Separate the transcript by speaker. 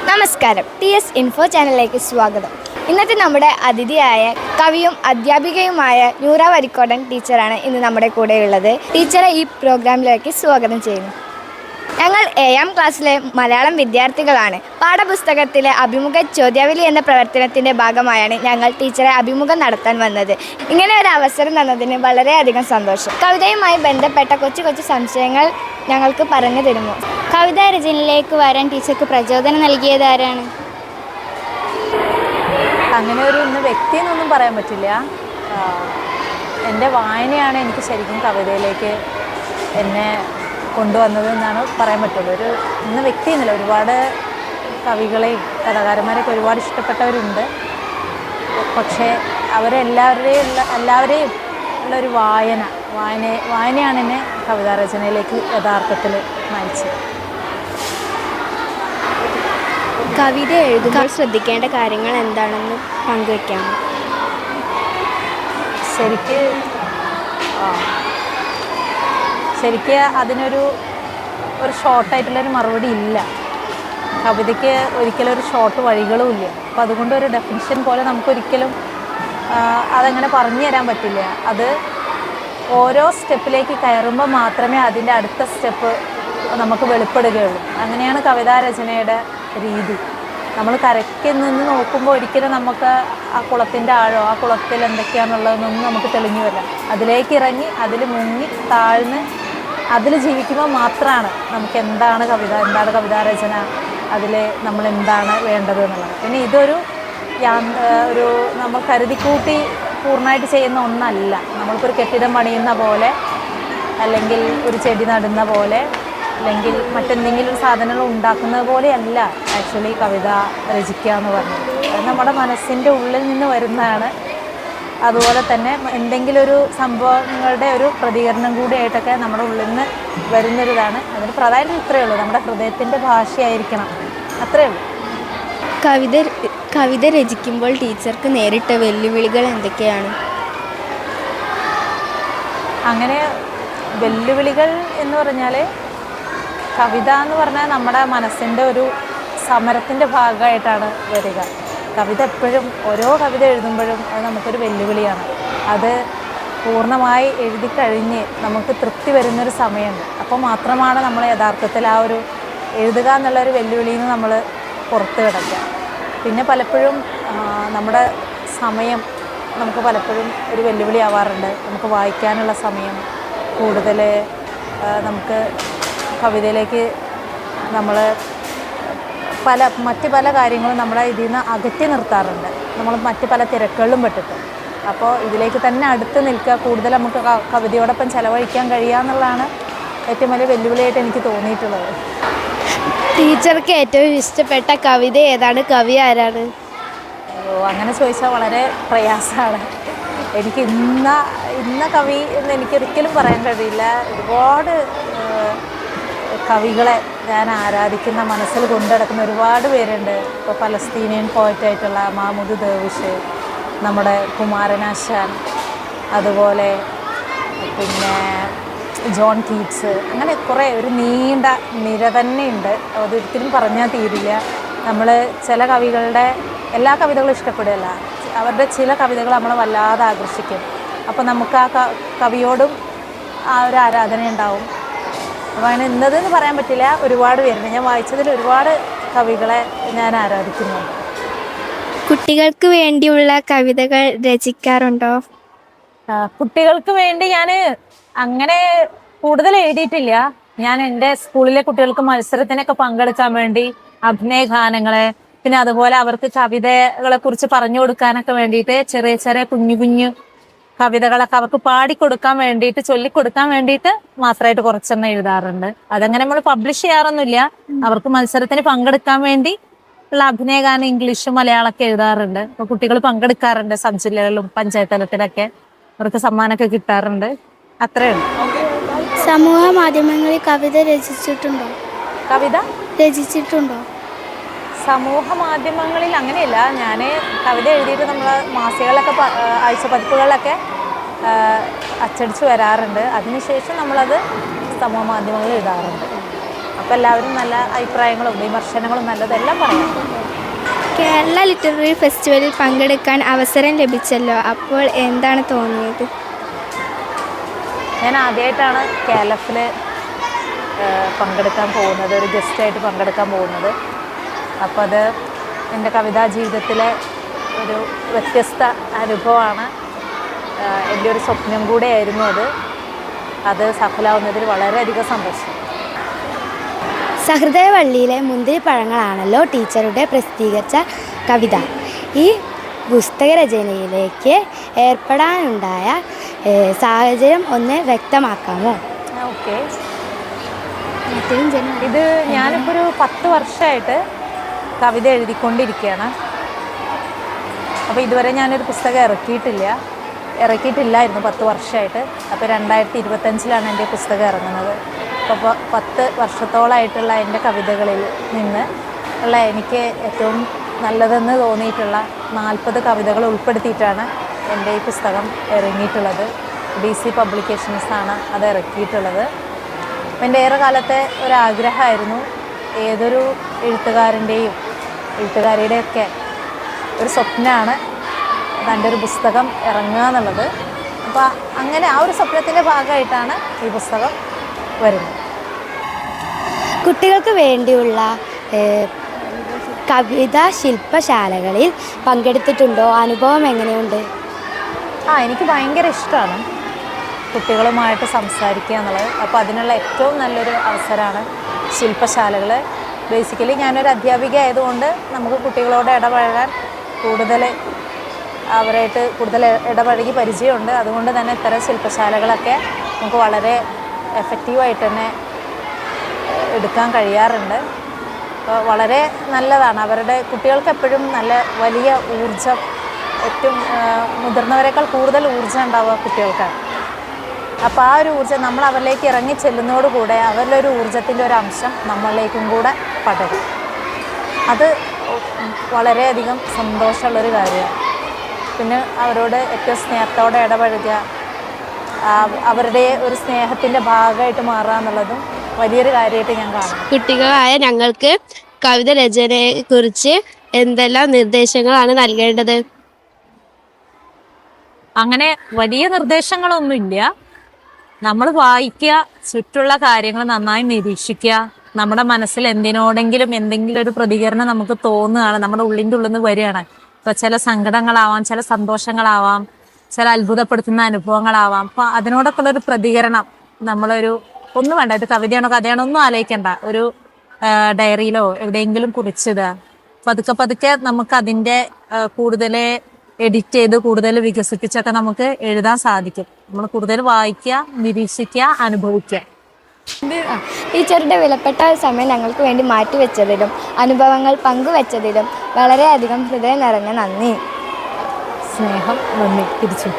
Speaker 1: നമസ്കാരം, TS info ചാനലിലേക്ക് സ്വാഗതം. ഇന്നത്തെ നമ്മുടെ അതിഥിയായ കവിയും അധ്യാപികയുമായ നൂറ വരിക്കോടൻ ടീച്ചറാണ് ഇന്ന് നമ്മുടെ കൂടെയുള്ളത്. ടീച്ചറെ ഈ പ്രോഗ്രാമിലേക്ക് സ്വാഗതം ചെയ്യുന്നു. ഞങ്ങൾ 7ാം ക്ലാസ്സിലെ മലയാളം വിദ്യാർത്ഥികളാണ്. പാഠപുസ്തകത്തിലെ അഭിമുഖ ചോദ്യാവലി എന്ന പ്രവർത്തനത്തിൻ്റെ ഭാഗമായാണ് ഞങ്ങൾ ടീച്ചറെ അഭിമുഖം നടത്താൻ വന്നത്. ഇങ്ങനെ ഒരു അവസരം തന്നതിന് വളരെയധികം സന്തോഷം. കവിതയുമായി ബന്ധപ്പെട്ട കൊച്ചു സംശയങ്ങൾ ഞങ്ങൾക്ക് പറഞ്ഞു തരുമോ?
Speaker 2: കവിതാ രചനയിലേക്ക് വരാൻ ടീച്ചർക്ക് പ്രചോദനം നൽകിയത് ആരാണ്?
Speaker 3: അങ്ങനെ ഒരു ഇന്ന് വ്യക്തി എന്നൊന്നും പറയാൻ പറ്റില്ല. എൻ്റെ വായനയാണ് എനിക്ക് ശരിക്കും കവിതയിലേക്ക് എന്നെ കൊണ്ടുവന്നത് എന്നാണ് പറയാൻ പറ്റുള്ളൂ. ഒരു ഇന്ന് വ്യക്തി എന്നില്ല, ഒരുപാട് കവികളെയും കഥാകാരന്മാരെയൊക്കെ ഒരുപാട് ഇഷ്ടപ്പെട്ടവരുണ്ട്. പക്ഷേ എല്ലാവരെയും ഉള്ളൊരു വായനയാണ് എന്നെ കവിതാ രചനയിലേക്ക് യഥാർത്ഥത്തിൽ നയിച്ചത്.
Speaker 2: കവിത എഴുതുമ്പോൾ ശ്രദ്ധിക്കേണ്ട കാര്യങ്ങൾ എന്താണെന്ന് പങ്കുവയ്ക്കാമോ?
Speaker 3: ശരിക്ക് അതിനൊരു ഷോർട്ടായിട്ടുള്ളൊരു മറുപടി ഇല്ല. കവിതയ്ക്ക് ഒരിക്കലും ഒരു ഷോർട്ട് വഴികളും ഇല്ല. അപ്പോൾ അതുകൊണ്ട് ഒരു ഡെഫിനിഷൻ പോലെ നമുക്കൊരിക്കലും അതങ്ങനെ പറഞ്ഞു തരാൻ പറ്റില്ല. അത് ഓരോ സ്റ്റെപ്പിലേക്ക് കയറുമ്പോൾ മാത്രമേ അതിൻ്റെ അടുത്ത സ്റ്റെപ്പ് നമുക്ക് വെളിപ്പെടുകയുള്ളൂ. അങ്ങനെയാണ് കവിതാ രചനയുടെ രീതി. നമ്മൾ കരയ്ക്ക് നിന്ന് നോക്കുമ്പോൾ ഒരിക്കലും നമുക്ക് ആ കുളത്തിൻ്റെ ആഴോ ആ കുളത്തിൽ എന്തൊക്കെയാണെന്നുള്ളതൊന്നും നമുക്ക് തെളിഞ്ഞു വരില്ല. അതിലേക്ക് ഇറങ്ങി അതിൽ മുങ്ങി താഴ്ന്ന് അതിൽ ജീവിക്കുമ്പോൾ മാത്രമാണ് നമുക്ക് എന്താണ് കവിതാ രചന, അതിൽ നമ്മൾ എന്താണ് വേണ്ടത് എന്നുള്ളത്. പിന്നെ ഇതൊരു നമ്മൾ കരുതിക്കൂട്ടി പൂർണ്ണമായിട്ട് ചെയ്യുന്ന ഒന്നല്ല. നമ്മൾക്കൊരു കെട്ടിടം പണിയുന്ന പോലെ, അല്ലെങ്കിൽ ഒരു ചെടി നടുന്ന പോലെ, അല്ലെങ്കിൽ മറ്റെന്തെങ്കിലും ഒരു സാധനങ്ങൾ ഉണ്ടാക്കുന്നത് പോലെയല്ല ആക്ച്വലി കവിത രചിക്കുക എന്ന് പറഞ്ഞത്. അത് നമ്മുടെ മനസ്സിൻ്റെ ഉള്ളിൽ നിന്ന് വരുന്നതാണ്. അതുപോലെ തന്നെ എന്തെങ്കിലും ഒരു സംഭവങ്ങളുടെ ഒരു പ്രതികരണം കൂടിയായിട്ടൊക്കെ നമ്മുടെ ഉള്ളിൽ നിന്ന് വരുന്നൊരിതാണ്. അതിന് പ്രധാനം ഇത്രയേ ഉള്ളൂ, നമ്മുടെ ഹൃദയത്തിൻ്റെ ഭാഷയായിരിക്കണം, അത്രയേ ഉള്ളൂ.
Speaker 2: കവിത രചിക്കുമ്പോൾ ടീച്ചർക്ക് നേരിട്ട വെല്ലുവിളികൾ എന്തൊക്കെയാണ്?
Speaker 3: അങ്ങനെ വെല്ലുവിളികൾ എന്ന് പറഞ്ഞാൽ, കവിത എന്ന് പറഞ്ഞാൽ നമ്മുടെ മനസ്സിൻ്റെ ഒരു സമരത്തിൻ്റെ ഭാഗമായിട്ടാണ് വരിക. കവിത എപ്പോഴും ഓരോ കവിത എഴുതുമ്പോഴും അത് നമുക്കൊരു വെല്ലുവിളിയാണ്. അത് പൂർണ്ണമായി എഴുതി കഴിഞ്ഞ് നമുക്ക് തൃപ്തി വരുന്നൊരു സമയമുണ്ട്. അപ്പോൾ മാത്രമാണ് നമ്മൾ യഥാർത്ഥത്തിൽ ആ ഒരു എഴുതുക എന്നുള്ളൊരു വെല്ലുവിളിയിൽ നിന്ന് നമ്മൾ പുറത്ത് കിടക്കുക. പിന്നെ പലപ്പോഴും നമ്മുടെ സമയം നമുക്ക് പലപ്പോഴും ഒരു വെല്ലുവിളി ആവാറുണ്ട്. നമുക്ക് വായിക്കാനുള്ള സമയം കൂടുതൽ നമുക്ക് കവിതയിലേക്ക് നമ്മൾ മറ്റ് പല കാര്യങ്ങളും നമ്മളെ ഇതിൽ നിന്ന് അകറ്റി നിർത്താറുണ്ട്, നമ്മൾ മറ്റ് പല തിരക്കുകളിലും പെട്ടിട്ട്. അപ്പോൾ ഇതിലേക്ക് തന്നെ അടുത്ത് നിൽക്കുക, കൂടുതൽ നമുക്ക് കവിതയോടൊപ്പം ചിലവഴിക്കാൻ കഴിയുക എന്നുള്ളതാണ് ഏറ്റവും വലിയ വെല്ലുവിളിയായിട്ട് എനിക്ക് തോന്നിയിട്ടുള്ളത്.
Speaker 2: ടീച്ചർക്ക് ഏറ്റവും ഇഷ്ടപ്പെട്ട കവിത ഏതാണ്? കവി ആരാണ്?
Speaker 3: അങ്ങനെ ചോദിച്ചാൽ വളരെ പ്രയാസമാണ്. എനിക്ക് ഇന്ന കവി എന്ന് എനിക്കൊരിക്കലും പറയാൻ കഴിയില്ല. ഒരുപാട് കവികളെ ഞാൻ ആരാധിക്കുന്ന, മനസ്സിൽ കൊണ്ടുനടക്കുന്ന ഒരുപാട് പേരുണ്ട്. ഇപ്പോൾ പലസ്തീനിയൻ പോയറ്റായിട്ടുള്ള മഹമ്മൂദ് ദർവിഷ്, നമ്മുടെ കുമാരനാശാൻ, അതുപോലെ പിന്നെ ജോൺ കീറ്റ്സ്, അങ്ങനെ ഒരു നീണ്ട നിര തന്നെയുണ്ട്. അതൊരിക്കലും പറഞ്ഞാൽ തീരില്ല. നമ്മൾ ചില കവികളുടെ എല്ലാ കവിതകളും ഇഷ്ടപ്പെടുകയല്ല, അവരുടെ ചില കവിതകൾ നമ്മളെ വല്ലാതെ ആകർഷിക്കും. അപ്പോൾ നമുക്ക് ആ കവിയോടും ആ ഒരു ആരാധന ഉണ്ടാവും. അപ്പോൾ അങ്ങനെ ഇന്നതെന്ന് പറയാൻ പറ്റില്ല, ഒരുപാട് പേരുണ്ട്. ഞാൻ വായിച്ചതിൽ ഒരുപാട് കവികളെ ഞാൻ ആരാധിക്കുന്നുണ്ട്.
Speaker 2: കുട്ടികൾക്ക് വേണ്ടിയുള്ള കവിതകൾ രചിക്കാറുണ്ടോ?
Speaker 3: കുട്ടികൾക്ക് വേണ്ടി ഞാൻ അങ്ങനെ കൂടുതൽ എഴുതിയിട്ടില്ല. ഞാൻ എൻ്റെ സ്കൂളിലെ കുട്ടികൾക്ക് മത്സരത്തിനൊക്കെ പങ്കെടുക്കാൻ വേണ്ടി അഭിനയ ഗാനങ്ങളെ, പിന്നെ അതുപോലെ അവർക്ക് കവിതകളെ കുറിച്ച് പറഞ്ഞു കൊടുക്കാനൊക്കെ വേണ്ടിയിട്ട് ചെറിയ കുഞ്ഞു കവിതകളൊക്കെ അവർക്ക് പാടിക്കൊടുക്കാൻ വേണ്ടിയിട്ട്, ചൊല്ലിക്കൊടുക്കാൻ വേണ്ടിയിട്ട് മാത്രമായിട്ട് കുറച്ചെണ്ണം എഴുതാറുണ്ട്. അതങ്ങനെ നമ്മൾ പബ്ലിഷ് ചെയ്യാറൊന്നുമില്ല. അവർക്ക് മത്സരത്തിന് പങ്കെടുക്കാൻ വേണ്ടി ഉള്ള അഭിനയ ഗാനം ഇംഗ്ലീഷും മലയാളമൊക്കെ എഴുതാറുണ്ട്. അപ്പോൾ കുട്ടികൾ പങ്കെടുക്കാറുണ്ട്. സബ് ജില്ലകളിലും പഞ്ചായത്ത് തലത്തിലൊക്കെ അവർക്ക് സമ്മാനമൊക്കെ കിട്ടാറുണ്ട്. അത്രയേ ഉള്ളൂ.
Speaker 2: സമൂഹ മാധ്യമങ്ങളിൽ കവിത രചിച്ചിട്ടുണ്ടോ?
Speaker 3: സമൂഹ മാധ്യമങ്ങളിൽ അങ്ങനെയല്ല. ഞാൻ കവിത എഴുതിയിട്ട് നമ്മൾ മാസികകളിലൊക്കെ ആഴ്ച പതിപ്പുകളിലൊക്കെ അച്ചടിച്ച് വരാറുണ്ട്. അതിനുശേഷം നമ്മളത് സമൂഹ മാധ്യമങ്ങളിൽ ഇടാറുണ്ട്. അപ്പോൾ എല്ലാവരും നല്ല അഭിപ്രായങ്ങളും വിമർശനങ്ങളും നല്ലതെല്ലാം പറയാം.
Speaker 2: കേരള ലിറ്റററി ഫെസ്റ്റിവലിൽ പങ്കെടുക്കാൻ അവസരം ലഭിച്ചല്ലോ, അപ്പോൾ എന്താണ് തോന്നിയത്?
Speaker 3: ഞാൻ ആദ്യമായിട്ടാണ് KLF-ൽ പങ്കെടുക്കാൻ പോകുന്നത്, ഒരു ഗസ്റ്റായിട്ട് പങ്കെടുക്കാൻ പോകുന്നത്. അപ്പോൾ അത് എൻ്റെ കവിതാ ജീവിതത്തിലെ ഒരു വ്യത്യസ്ത അനുഭവമാണ്. എൻ്റെ ഒരു സ്വപ്നം കൂടെയായിരുന്നു അത് സഫലമാവുന്നതിൽ വളരെയധികം സന്തോഷം.
Speaker 2: സഹൃദയവള്ളിയിലെ മുന്തിരിപ്പഴങ്ങളാണല്ലോ ടീച്ചറുടെ പ്രസിദ്ധീകരിച്ച കവിത. ഈ പുസ്തകരചനയിലേക്ക് ഏർപ്പെടാനുണ്ടായ സാഹചര്യം ഒന്ന് വ്യക്തമാക്കാമോ?
Speaker 3: ഓക്കെ, ഇത് ഞാനിപ്പോൾ ഒരു 10 വർഷമായിട്ട് കവിത എഴുതിക്കൊണ്ടിരിക്കുകയാണ്. അപ്പോൾ ഇതുവരെ ഞാനൊരു പുസ്തകം ഇറക്കിയിട്ടില്ലായിരുന്നു 10 വർഷമായിട്ട്. അപ്പോൾ 2025-ലാണ് എൻ്റെ പുസ്തകം ഇറങ്ങുന്നത്. അപ്പോൾ 10 വർഷത്തോളമായിട്ടുള്ള എൻ്റെ കവിതകളിൽ നിന്ന് ഉള്ള എനിക്ക് ഏറ്റവും നല്ലതെന്ന് തോന്നിയിട്ടുള്ള 40 കവിതകൾ ഉൾപ്പെടുത്തിയിട്ടാണ് എൻ്റെ ഈ പുസ്തകം ഇറങ്ങിയിട്ടുള്ളത്. DC പബ്ലിക്കേഷൻസാണ് അത് ഇറക്കിയിട്ടുള്ളത്. എൻ്റെ ഏറെ കാലത്തെ ഒരാഗ്രഹമായിരുന്നു, ഏതൊരു എഴുത്തുകാരിയുടെയൊക്കെ ഒരു സ്വപ്നമാണ് തൻ്റെ ഒരു പുസ്തകം ഇറങ്ങുക എന്നുള്ളത്. അപ്പോൾ അങ്ങനെ ആ ഒരു സ്വപ്നത്തിൻ്റെ ഭാഗമായിട്ടാണ് ഈ പുസ്തകം വരുന്നത്.
Speaker 2: കുട്ടികൾക്ക് വേണ്ടിയുള്ള കവിതാ ശില്പശാലകളിൽ പങ്കെടുത്തിട്ടുണ്ടോ? അനുഭവം എങ്ങനെയുണ്ട്?
Speaker 3: എനിക്ക് ഭയങ്കര ഇഷ്ടമാണ് കുട്ടികളുമായിട്ട് സംസാരിക്കുക എന്നുള്ളത്. അപ്പോൾ അതിനുള്ള ഏറ്റവും നല്ലൊരു അവസരമാണ് ശില്പശാലകൾ. ബേസിക്കലി ഞാനൊരു അധ്യാപിക ആയതുകൊണ്ട് നമുക്ക് കുട്ടികളോട് ഇടപഴകാൻ അവരായിട്ട് കൂടുതൽ ഇടപഴകി പരിചയമുണ്ട്. അതുകൊണ്ട് തന്നെ ഇത്തരം ശില്പശാലകളൊക്കെ നമുക്ക് വളരെ എഫക്റ്റീവായിട്ട് തന്നെ എടുക്കാൻ കഴിയാറുണ്ട്. അപ്പോൾ വളരെ നല്ലതാണ്. കുട്ടികൾക്ക് എപ്പോഴും നല്ല വലിയ ഊർജം, ഏറ്റവും മുതിർന്നവരെക്കാൾ കൂടുതൽ ഊർജം ഉണ്ടാവുക കുട്ടികൾക്കാണ്. അപ്പോൾ ആ ഒരു ഊർജ്ജം നമ്മൾ അവരിലേക്ക് ഇറങ്ങി ചെല്ലുന്നതോടുകൂടെ അവരിലെ ഒരു ഊർജ്ജത്തിൻ്റെ ഒരു അംശം നമ്മളിലേക്കും കൂടെ പടരും. അത് വളരെയധികം സന്തോഷമുള്ളൊരു കാര്യമാണ്. പിന്നെ അവരോട് ഏറ്റവും സ്നേഹത്തോടെ ഇടപഴകുക, അവരുടെ ഒരു സ്നേഹത്തിൻ്റെ ഭാഗമായിട്ട് മാറുക എന്നുള്ളതും വലിയൊരു കാര്യമായിട്ട് ഞാൻ കാണുന്നു.
Speaker 2: കുട്ടികളായ ഞങ്ങൾക്ക് കവിത രചനയെക്കുറിച്ച് എന്തെല്ലാം നിർദ്ദേശങ്ങളാണ് നൽകേണ്ടത്?
Speaker 3: അങ്ങനെ വലിയ നിർദ്ദേശങ്ങളൊന്നുമില്ല. നമ്മൾ വായിക്കുക, ചുറ്റുള്ള കാര്യങ്ങൾ നന്നായി നിരീക്ഷിക്കുക. നമ്മുടെ മനസ്സിൽ എന്തെങ്കിലും ഒരു പ്രതികരണം നമുക്ക് തോന്നുകയാണ്, നമ്മുടെ ഉള്ളിൻ്റെ ഉള്ളിൽ നിന്ന് വരികയാണ്. ഇപ്പോൾ ചില സങ്കടങ്ങളാവാം, ചില സന്തോഷങ്ങളാവാം, ചില അത്ഭുതപ്പെടുത്തുന്ന അനുഭവങ്ങളാവാം. അപ്പോൾ അതിനോടൊക്കെ ഉള്ളൊരു പ്രതികരണം ഒന്നും വേണ്ട, ഇത് കവിതയാണോ കഥയാണോ ഒന്നും ആലോചിക്കണ്ട, ഒരു ഡയറിയിലോ എവിടെയെങ്കിലും കുറിച്ചിടുക. പതുക്കെ നമുക്ക് അതിൻ്റെ കൂടുതൽ എഡിറ്റ് ചെയ്ത് കൂടുതൽ വികസിപ്പിച്ചൊക്കെ നമുക്ക് എഴുതാൻ സാധിക്കും. നമ്മൾ കൂടുതൽ വായിക്കുക, നിരീക്ഷിക്കുക, അനുഭവിക്കുക.
Speaker 1: ടീച്ചറുടെ വിലപ്പെട്ട സമയം ഞങ്ങൾക്ക് വേണ്ടി മാറ്റിവെച്ചതിലും അനുഭവങ്ങൾ പങ്കുവെച്ചതിലും വളരെയധികം ഹൃദയം നിറഞ്ഞ നന്ദി.
Speaker 3: സ്നേഹം, നന്ദി തിരിച്ചു.